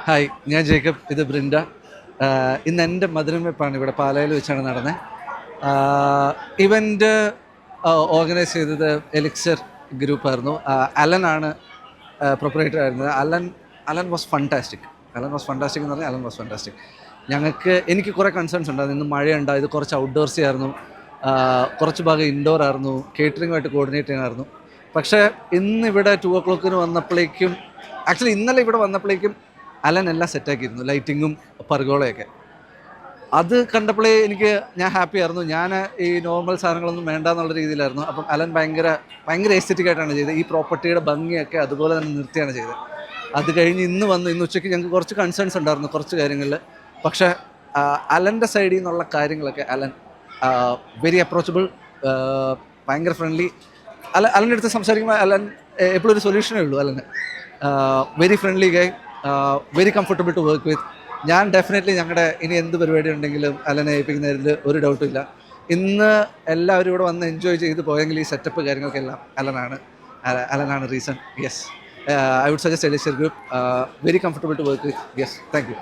Hi, ഞാൻ Jacob, ഇത് ബ്രിൻഡ. ഇന്ന് എൻ്റെ മധുരം വെപ്പാണ് ഇവിടെ പാലായിൽ വെച്ചാണ് നടന്നത്. ഇവൻ്റ് ഓർഗനൈസ് ചെയ്തത് എലിക്സർ ഗ്രൂപ്പായിരുന്നു. അലനാണ് പ്രൊപ്പറേറ്റർ ആയിരുന്നത്. അലൻ വാസ് ഫണ്ടാസ്റ്റിക് എന്ന് പറഞ്ഞാൽ അലൻ വാസ് ഫണ്ടാസ്റ്റിക്. എനിക്ക് കുറേ കൺസേൺസ് ഉണ്ടായിരുന്നു. ഇന്ന് മഴയുണ്ടായത്, കുറച്ച് ഔട്ട്ഡോർസി ആയിരുന്നു, കുറച്ച് ഭാഗം ഇൻഡോർ ആയിരുന്നു, കേറ്ററിങ്ങുമായിട്ട് കോർഡിനേറ്റ് ചെയ്യാനായിരുന്നു. പക്ഷേ ഇന്നിവിടെ 2 o'clock വന്നപ്പോഴേക്കും, ആക്ച്വലി ഇന്നലെ ഇവിടെ വന്നപ്പോഴേക്കും അലൻ എല്ലാം സെറ്റാക്കിയിരുന്നു, ലൈറ്റിങ്ങും പർഗോളയൊക്കെ. അത് കണ്ടപ്പോഴേ ഞാൻ ഹാപ്പി ആയിരുന്നു. ഞാൻ ഈ നോർമൽ സാധനങ്ങളൊന്നും വേണ്ട എന്നുള്ള രീതിയിലായിരുന്നു. അപ്പം അലൻ ഭയങ്കര എസ്തെറ്റിക് ആയിട്ടാണ് ചെയ്തത്. ഈ പ്രോപ്പർട്ടിയുടെ ഭംഗിയൊക്കെ അതുപോലെ തന്നെ നിർത്തിയാണ് ചെയ്തത്. അത് കഴിഞ്ഞ് ഇന്ന് ഉച്ചയ്ക്ക് ഞങ്ങൾക്ക് കുറച്ച് കൺസേൺസ് ഉണ്ടായിരുന്നു കുറച്ച് കാര്യങ്ങളിൽ. പക്ഷേ അലൻ്റെ സൈഡിൽ നിന്നുള്ള കാര്യങ്ങളൊക്കെ അലൻ വെരി അപ്രോച്ചബിൾ, ഭയങ്കര ഫ്രണ്ട്ലി. അലൻ്റെ അടുത്ത് സംസാരിക്കുമ്പോൾ അലൻ എപ്പോഴും ഒരു സൊല്യൂഷനേ ഉള്ളൂ. അലന് very friendly guy, very comfortable to work with. ഞാൻ ഡെഫിനറ്റ്ലി ഞങ്ങളുടെ ഇനി എന്ത് പരിപാടി ഉണ്ടെങ്കിലും അലനെ ഏൽപ്പിക്കുന്നതിൽ ഒരു ഡൗട്ടും ഇല്ല. ഇന്ന് എല്ലാവരും ഇവിടെ വന്ന് എൻജോയ് ചെയ്ത് പോയെങ്കിൽ ഈ സെറ്റപ്പ് കാര്യങ്ങൾക്കെല്ലാം അലനാണ് reason. Yes, I would suggest Elixir group, very comfortable to work with. Yes, thank U.